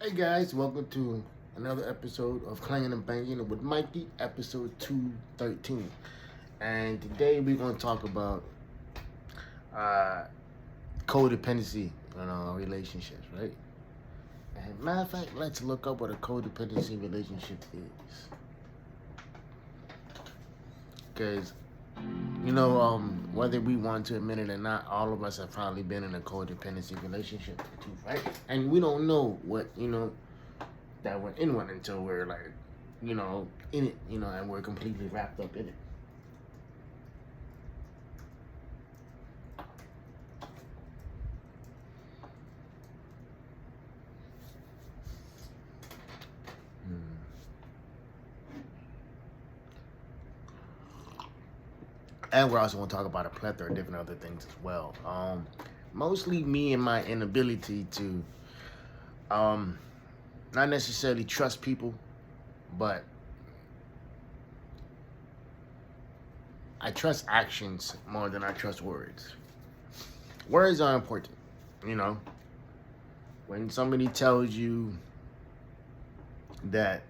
Hey guys, welcome to another episode of Clangin and Bangin with Mikey, episode 213. And today we're going to talk about uh, codependency in our relationships, right? And matter of fact, let's look up what a codependency relationship is. Because, whether we want to admit it or not, all of us have probably been in a codependency relationship too, right? And we don't know that we're in one until we're like, in it, and we're completely wrapped up in it. And we're also going to talk about a plethora of different other things as well. Mostly me and my inability to, not necessarily trust people, but I trust actions more than I trust words. Words are important, you know. When somebody tells you that,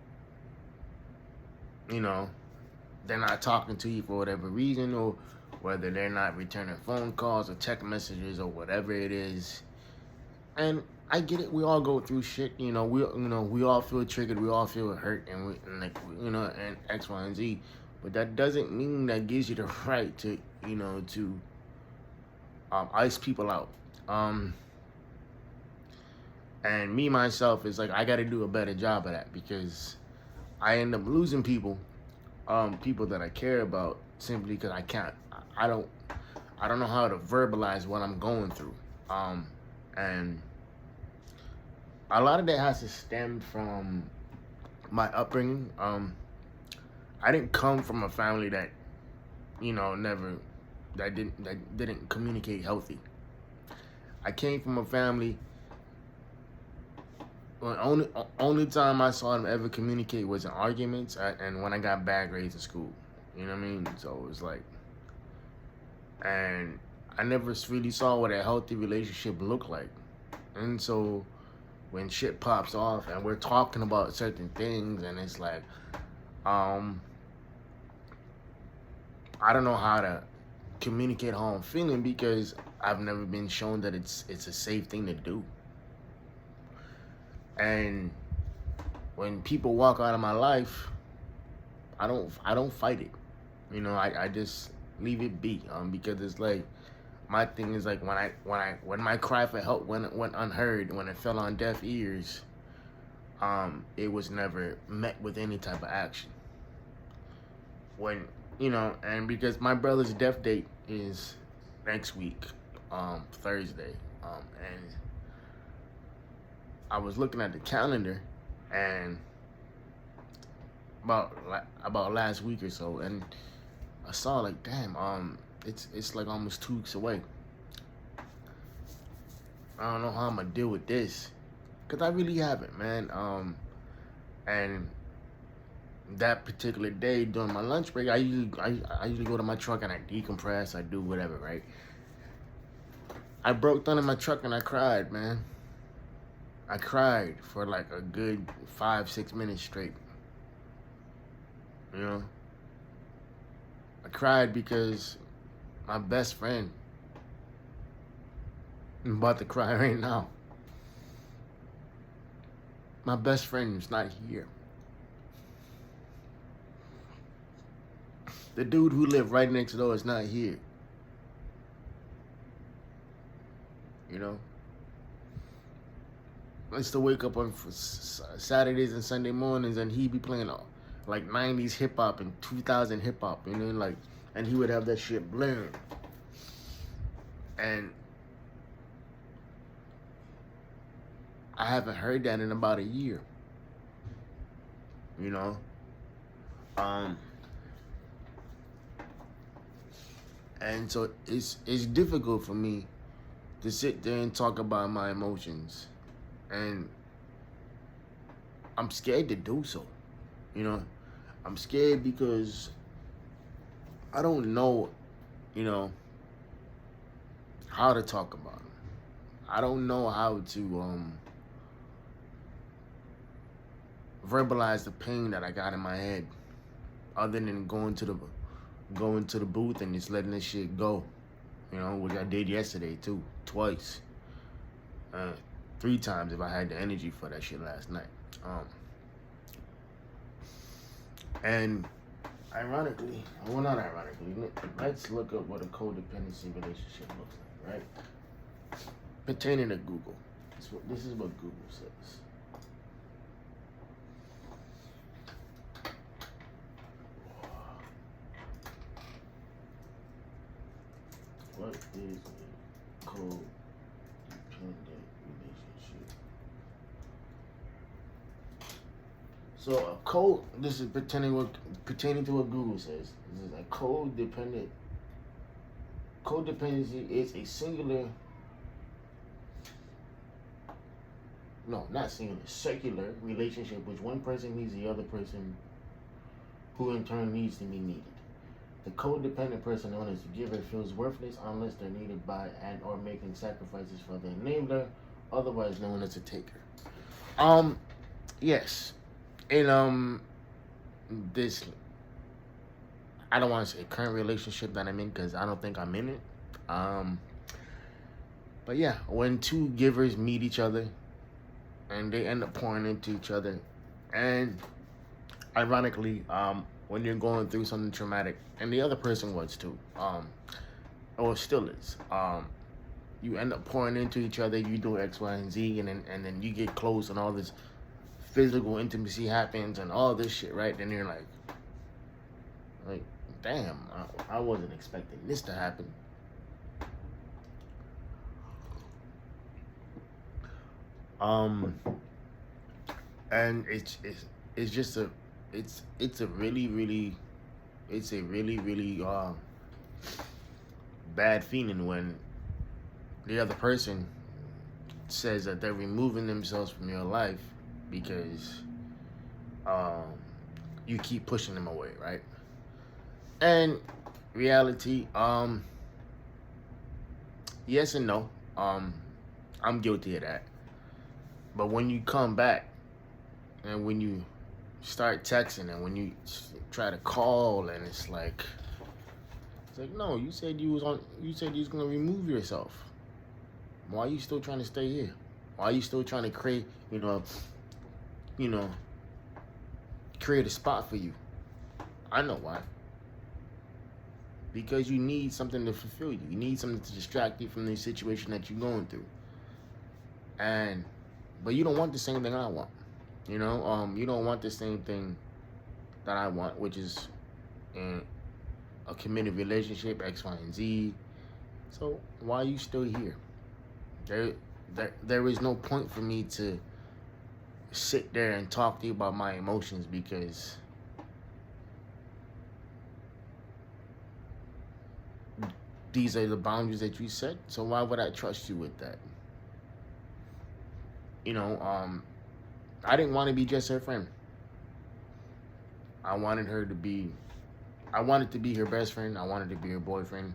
you know, they're not talking to you for whatever reason, or whether they're not returning phone calls or text messages or whatever it is. And I get it. We all go through shit. We all feel triggered. We all feel hurt, and X, Y, and Z. But that doesn't mean that gives you the right to ice people out. And me myself is like I got to do a better job of that because I end up losing people that I care about simply because I can't. I don't. I don't know how to verbalize what I'm going through, and a lot of that has to stem from my upbringing. I didn't come from a family that, that didn't communicate healthy. I came from a family. Well, only time I saw them ever communicate was in arguments and when I got bad grades in school. You know what I mean? So it was like, and I never really saw what a healthy relationship looked like. And so when shit pops off and we're talking about certain things and it's like, I don't know how to communicate how I'm feeling because I've never been shown that it's a safe thing to do. And when people walk out of my life, I don't fight it. I just leave it be. Because it's like my thing is like when my cry for help went unheard, when it fell on deaf ears, it was never met with any type of action. And because my brother's death date is next week, Thursday, and I was looking at the calendar, and about last week or so, and I saw like, damn, it's like almost 2 weeks away. I don't know how I'm gonna deal with this, cause I really haven't, man. And that particular day during my lunch break, I usually go to my truck and I decompress, I do whatever, right? I broke down in my truck and I cried, man. I cried for like a good 5-6 minutes straight. I cried because my best friend, I'm about to cry right now. My best friend is not here. The dude who lived right next door is not here. I used to wake up on Saturdays and Sunday mornings and he'd be playing like 90s hip hop and 2000 hip hop, and he would have that shit blaring. And I haven't heard that in about a year. And so it's difficult for me to sit there and talk about my emotions, and I'm scared to do so. I'm scared because I don't know, how to talk about them. I don't know how to verbalize the pain that I got in my head, other than going to the booth and just letting this shit go. You know, which I did yesterday too, twice, 3 times if I had the energy for that shit last night. And ironically, well, not ironically, let's look up what a codependency relationship looks like, right? Pertaining to Google. This is what Google says. What is a codependent relationship? So this is pertaining to what Google says. This is a codependency is a circular relationship which one person needs the other person who in turn needs to be needed. The codependent person, known as the giver, feels worthless unless they're needed by and or making sacrifices for the enabler, otherwise known as a taker. Yes. In this, I don't want to say current relationship that I'm in because I don't think I'm in it. But yeah, when two givers meet each other and they end up pouring into each other, and ironically, when you're going through something traumatic, and the other person was too, or still is, you end up pouring into each other. You do X, Y, and Z, and then you get close, and all this physical intimacy happens, and all this shit, right? Then you're like, damn, I wasn't expecting this to happen. And it's a really bad feeling when the other person says that they're removing themselves from your life because you keep pushing them away, right? And reality, yes and no. I'm guilty of that. But when you come back and when you start texting and when you try to call and it's like no, you said you was gonna remove yourself. Why are you still trying to stay here? Why are you still trying to create a spot for you? I know why. Because you need something to fulfill you. You need something to distract you from the situation that you're going through. But you don't want the same thing I want. You don't want the same thing that I want, which is in a committed relationship, X, Y, and Z. So why are you still here? There is no point for me to sit there and talk to you about my emotions because these are the boundaries that you set. So why would I trust you with that? I didn't want to be just her friend. I wanted to be her best friend. I wanted to be her boyfriend.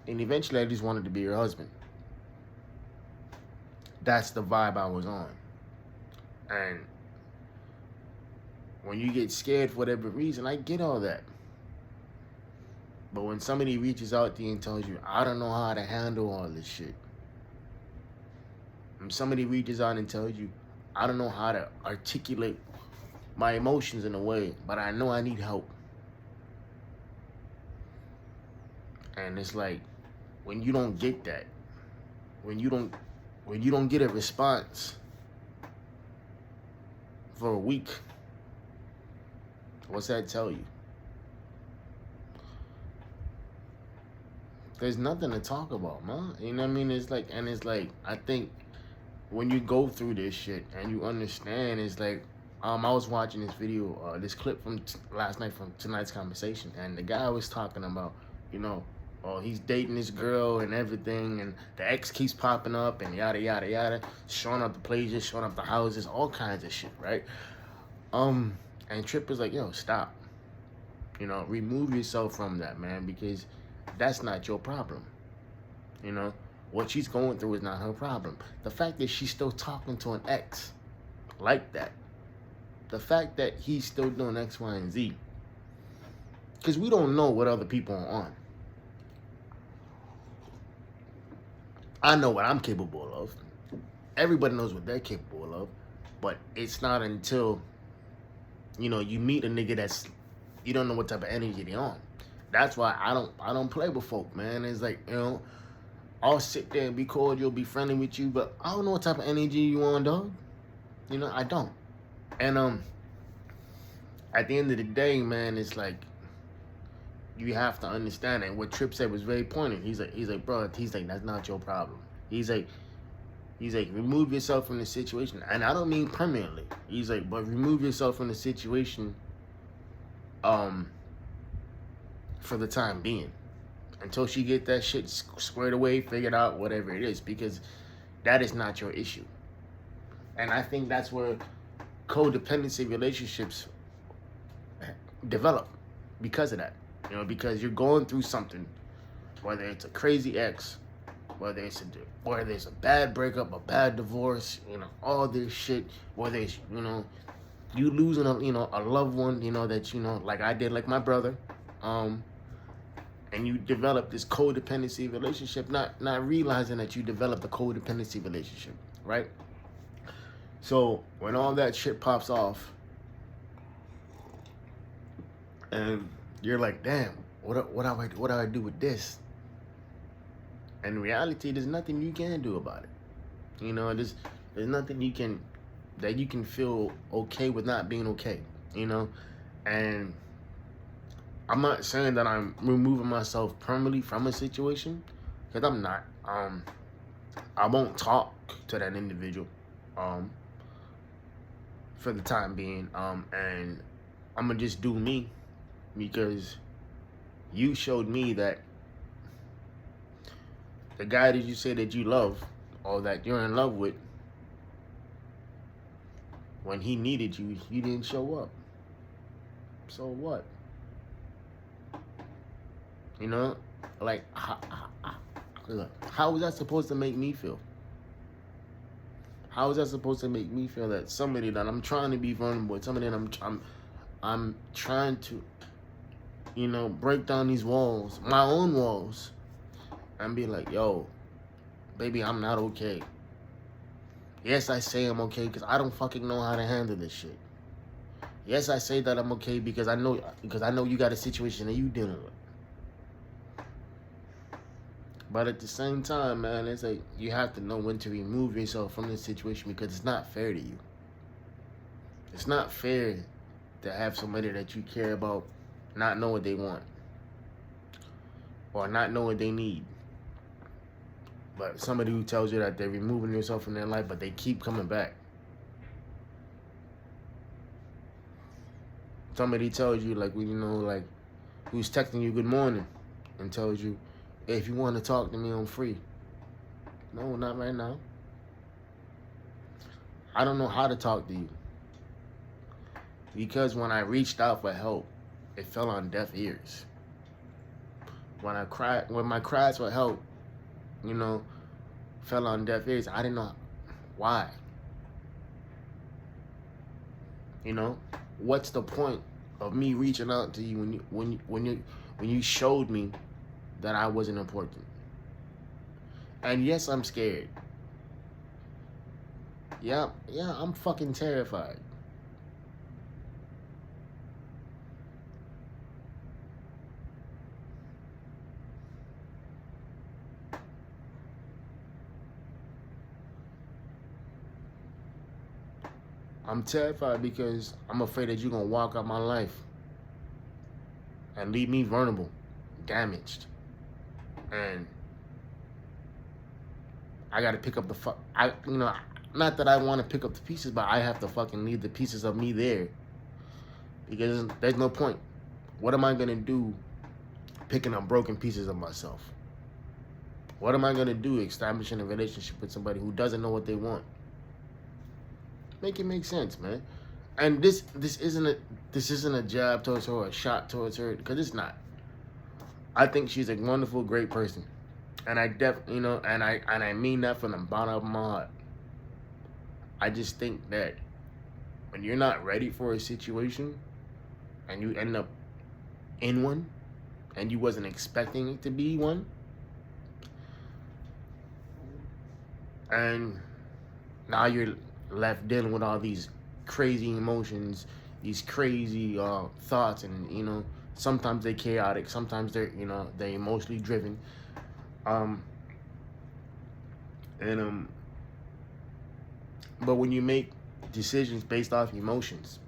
And eventually I just wanted to be her husband. That's the vibe I was on. And when you get scared for whatever reason, I get all that. But when somebody reaches out to you and tells you, I don't know how to handle all this shit. When somebody reaches out and tells you, I don't know how to articulate my emotions in a way, but I know I need help. And it's like, when you don't get that, when you don't get a response for a week, what's that tell you? There's nothing to talk about, man. You know what I mean? It's like, I think when you go through this shit and you understand, it's like, I was watching this video, this clip from last night from tonight's conversation, and the guy was talking about, he's dating this girl and everything, and the ex keeps popping up and yada, yada, yada, showing up the places, showing up the houses, all kinds of shit, right? And Trip is like, yo, stop. Remove yourself from that, man, because that's not your problem. What she's going through is not her problem. The fact that she's still talking to an ex like that the fact that he's still doing X, Y, and Z, because we don't know what other people are on. I know what I'm capable of. Everybody knows what they're capable of, but it's not until you meet a nigga that's you don't know what type of energy they on. That's why I don't play with folk, man. It's like I'll sit there and be cordial, be friendly with you, but I don't know what type of energy you on, dog. I don't. And at the end of the day, man, it's like you have to understand that what Trip said was very poignant. He's like, bro, that's not your problem. He's like, remove yourself from the situation. And I don't mean permanently. He's like, but remove yourself from the situation for the time being. Until she get that shit squared away, figured out, whatever it is. Because that is not your issue. And I think that's where codependency relationships develop. Because of that. Because you're going through something. Whether it's a crazy ex, whether it's a bad breakup, a bad divorce, all this shit, whether it's, you losing a loved one, that, like I did, like my brother, and you develop this codependency relationship, not realizing that you developed a codependency relationship, right? So when all that shit pops off, and you're like, damn, what do I do with this? And in reality, there's nothing you can do about it. There's nothing you can feel okay with not being okay. And I'm not saying that I'm removing myself permanently from a situation, because I'm not. I won't talk to that individual for the time being, and I'm gonna just do me, because you showed me that the guy that you say that you love or that you're in love with, when he needed you, you didn't show up. So what? Like, how is that supposed to make me feel? How is that supposed to make me feel that somebody that I'm trying to be vulnerable with, somebody that I'm trying to, break down these walls, my own walls, and be like, yo, baby, I'm not okay. Yes, I say I'm okay because I don't fucking know how to handle this shit. Yes, I say that I'm okay because I know you got a situation that you dealing with. But at the same time, man, it's like you have to know when to remove yourself from this situation, because it's not fair to you. It's not fair to have somebody that you care about not know what they want or not know what they need. But somebody who tells you that they're removing themselves from their life, but they keep coming back. Somebody tells you, like, who's texting you good morning and tells you, hey, if you want to talk to me, I'm free. No, not right now. I don't know how to talk to you. Because when I reached out for help, it fell on deaf ears. When my cries for help, fell on deaf ears, I didn't know why. What's the point of me reaching out to you when you showed me that I wasn't important? And yes, I'm scared. Yeah, I'm fucking terrified. I'm terrified because I'm afraid that you're going to walk out my life and leave me vulnerable, damaged. And I got to pick up not that I want to pick up the pieces, but I have to fucking leave the pieces of me there. Because there's no point. What am I going to do picking up broken pieces of myself? What am I going to do establishing a relationship with somebody who doesn't know what they want? Make it make sense, man. And this isn't a jab towards her or a shot towards her, because it's not. I think she's a wonderful, great person, and I I mean that from the bottom of my heart. I just think that when you're not ready for a situation and you end up in one and you wasn't expecting it to be one, and now you're left dealing with all these crazy emotions, these crazy thoughts, and sometimes they're chaotic, sometimes they're emotionally driven, and but when you make decisions based off emotions,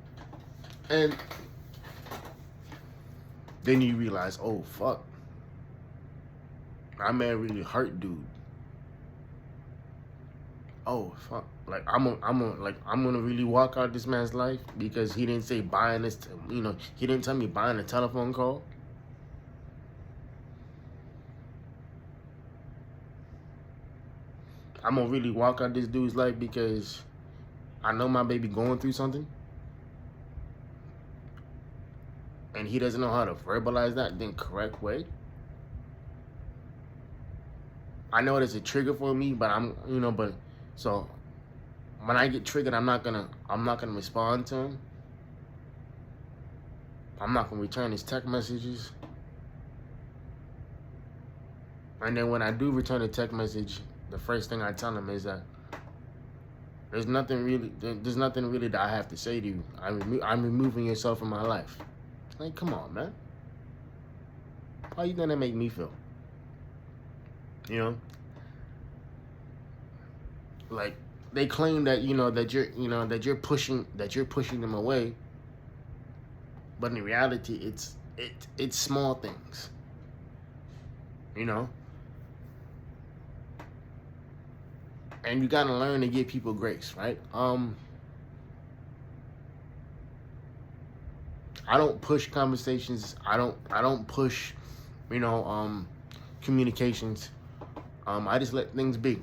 and then you realize, oh fuck, I may really hurt dude. Oh fuck, like I'm gonna really walk out this man's life because he didn't say buying this, he didn't tell me buying a telephone call. I'm gonna really walk out this dude's life because I know my baby going through something, and he doesn't know how to verbalize that in the correct way. I know it's a trigger for me, but so when I get triggered, I'm not gonna respond to him. I'm not gonna return his text messages. And then when I do return a text message, the first thing I tell him is that there's nothing really that I have to say to you. I'm removing yourself from my life. Like, come on, man. How you gonna make me feel? Like they claim that that you're pushing them away, but in reality, it's small things. And you gotta learn to give people grace, right? I don't push conversations. I don't push, communications. I just let things be.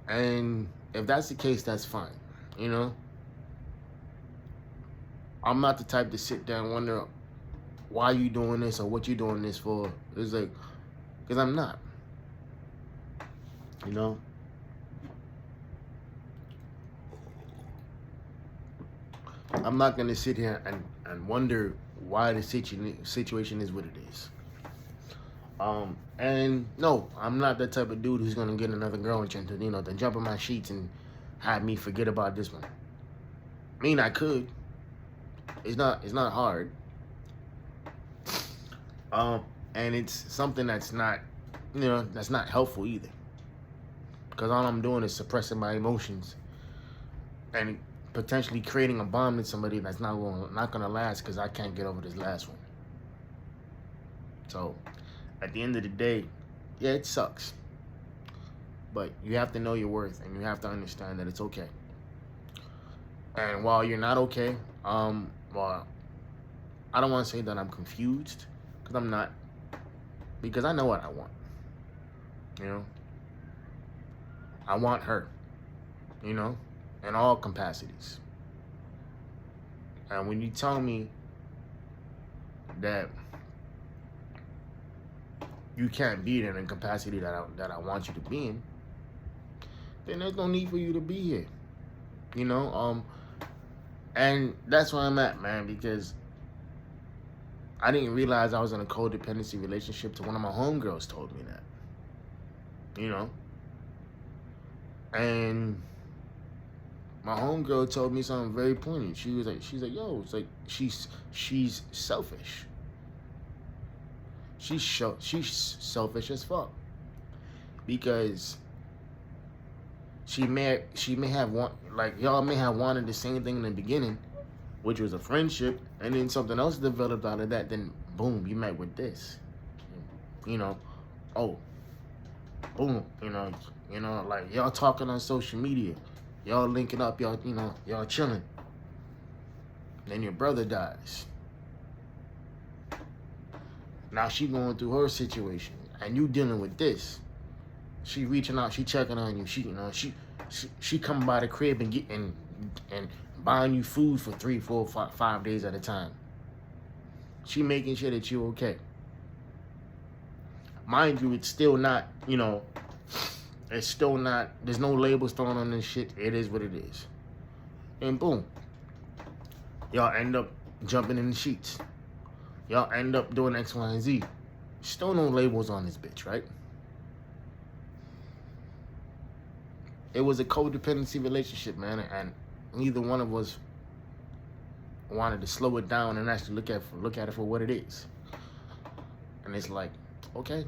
And if that's the case, that's fine. I'm not the type to sit there and wonder why you doing this or what you doing this for. It's like, because I'm not. I'm not going to sit here and wonder why the situation is what it is. And no, I'm not that type of dude who's going to get another girl and to jump in my sheets and have me forget about this one. I mean, I could. It's not hard. And it's something that's not, that's not helpful either. Because all I'm doing is suppressing my emotions and potentially creating a bond with somebody that's not gonna last because I can't get over this last one. So, at the end of the day, yeah, it sucks. But you have to know your worth and you have to understand that it's okay. And while you're not okay, well, I don't want to say that I'm confused, because I'm not. Because I know what I want. I want her, in all capacities. And when you tell me that you can't be there in the capacity that I want you to be in, then there's no need for you to be here. And that's where I'm at, man, because I didn't realize I was in a codependency relationship till one of my homegirls told me that. And my homegirl told me something very poignant. She's like, yo, it's like she's selfish. She's selfish as fuck, because she may have y'all may have wanted the same thing in the beginning, which was a friendship, and then something else developed out of that. Then boom, you met with this. Oh, boom, like y'all talking on social media, y'all linking up, y'all chilling. Then your brother dies. Now she going through her situation, and you dealing with this. She reaching out, she checking on you. She coming by the crib and getting and buying you food for 3, 4, 5 days at a time. She making sure that you okay. Mind you, it's still not, it's still not. There's no labels thrown on this shit. It is what it is. And boom, Y'all end up jumping in the sheets. Y'all end up doing X, Y, and Z. Still no labels on this bitch, right? It was a codependency relationship, man, and neither one of us wanted to slow it down and actually look at it for what it is. And it's like, okay,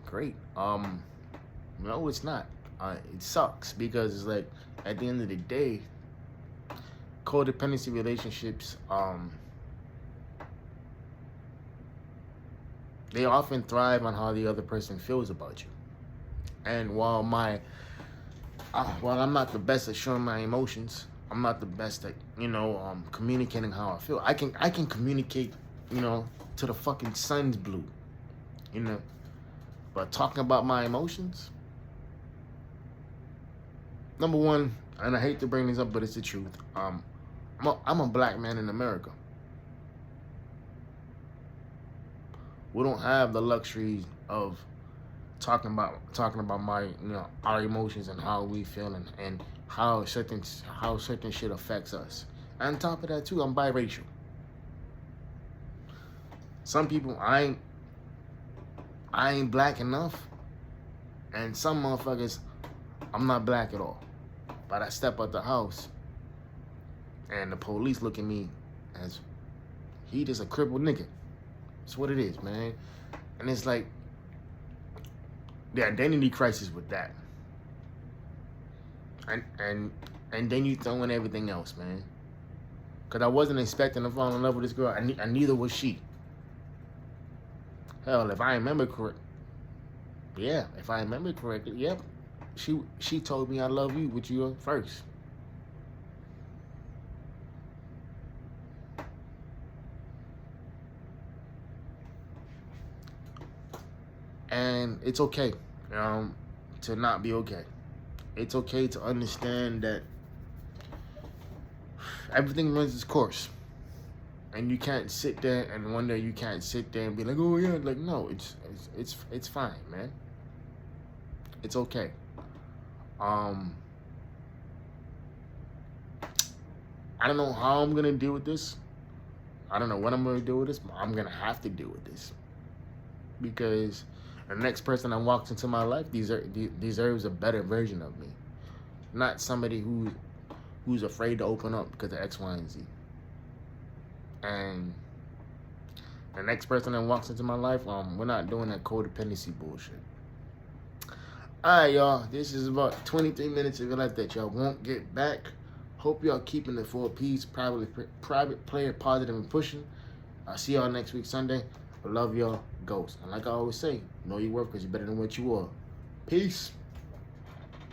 great. No, it's not. It sucks because it's like at the end of the day, codependency relationships, they often thrive on how the other person feels about you. And while I'm not the best at showing my emotions, I'm not the best at communicating how I feel. I can communicate, to the fucking sun's blue, but talking about my emotions. Number one, and I hate to bring this up, but it's the truth. I'm a black man in America. We don't have the luxury of talking about my our emotions and how we feel and how certain shit affects us. And on top of that too, I'm biracial. Some people I ain't black enough, and some motherfuckers I'm not black at all. But I step out the house and the police look at me as he just a crippled nigga. That's what it is, man. And it's like the identity crisis with that. And then you throw in everything else, man. Cause I wasn't expecting to fall in love with this girl, and neither was she. Hell, if I remember correctly, yep. She told me I love you with you first. And it's okay, to not be okay. It's okay to understand that everything runs its course. And you can't sit there and one day you can't sit there and be like, oh yeah, like no, it's fine, man. It's okay. I don't know how I'm gonna deal with this. I don't know what I'm gonna do with this, but I'm gonna have to deal with this. Because the next person that walks into my life deserves a better version of me. Not somebody who's afraid to open up because of X, Y, and Z. And the next person that walks into my life, we're not doing that codependency bullshit. Alright, y'all. This is about 23 minutes of it like that. Y'all won't get back. Hope y'all keeping the 4Ps, private player, positive, and pushing. I'll see y'all next week, Sunday. I love y'all. Ghost. And like I always say, know your worth because you're better than what you are. Peace.